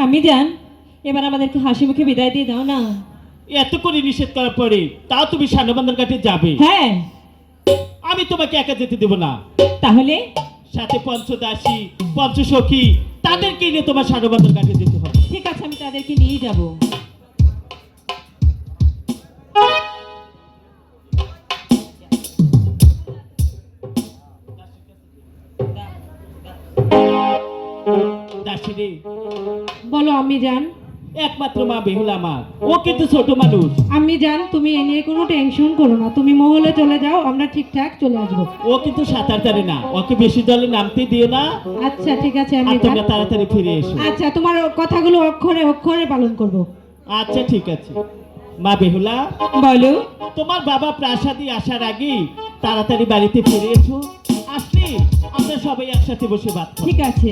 আমি জান, এবার আমাদেরকে হাসি মুখে বিদায় দিয়ে দাও না। এত করে নিষেধ করার পরে তাও তুমি সান্নবান্ধব ঘাটে যাবে? হ্যাঁ। আমি তোমাকে একা যেতে দেব না। তাহলে সাথে পঞ্চদাসী পঞ্চসখী তাদেরকে নিয়ে তোমার সান্নবান্ধব ঘাটে যেতে হবে। ঠিক আছে, আমি তাদেরকে নিয়ে যাব। দাসী রে, বলো আমি জান। একমাত্র মা বেহুলা আমার, ও কিন্তু ছোট মানুষ। আমি জান, তুমি এ নিয়ে কোনো টেনশন করো না, তুমি মহলে চলে যাও, আমরা ঠিকঠাক চলে আসবো। ও কিন্তু সাঁতার জানে না, ওকে বেশি জলে নামতে দিও না। আচ্ছা ঠিক আছে, আর আমি তোমরা তাড়াতাড়ি ফিরে এসো। আচ্ছা, তোমার কথাগুলো অক্ষরে অক্ষরে পালন করব। আচ্ছা ঠিক আছে। মা বেহুলা, বলো। তোমার বাবা প্রাসাদে আসার আগে তাড়াতাড়ি বাড়িতে ফিরে এসো। আসলে আমরা সবাই একসাথে বসে ভাত খাবো। ঠিক আছে।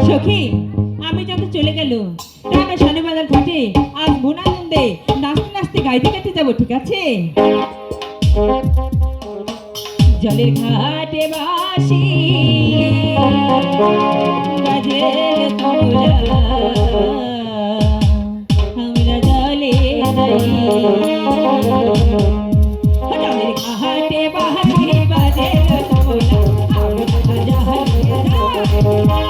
সখী, আমি যত চলে গেল ঢাকা শনিবাজার ঘাটে আজ মনানন্দে নাচতে নাচতে গাইতে গাইতে যাবো, ঠিক আছে? জলের ঘাটে বাসি বাজে তোরা, আমরা জলে যাই। জলের ঘাটে বাসি বাজে তোরা, আমরা জলে যাই।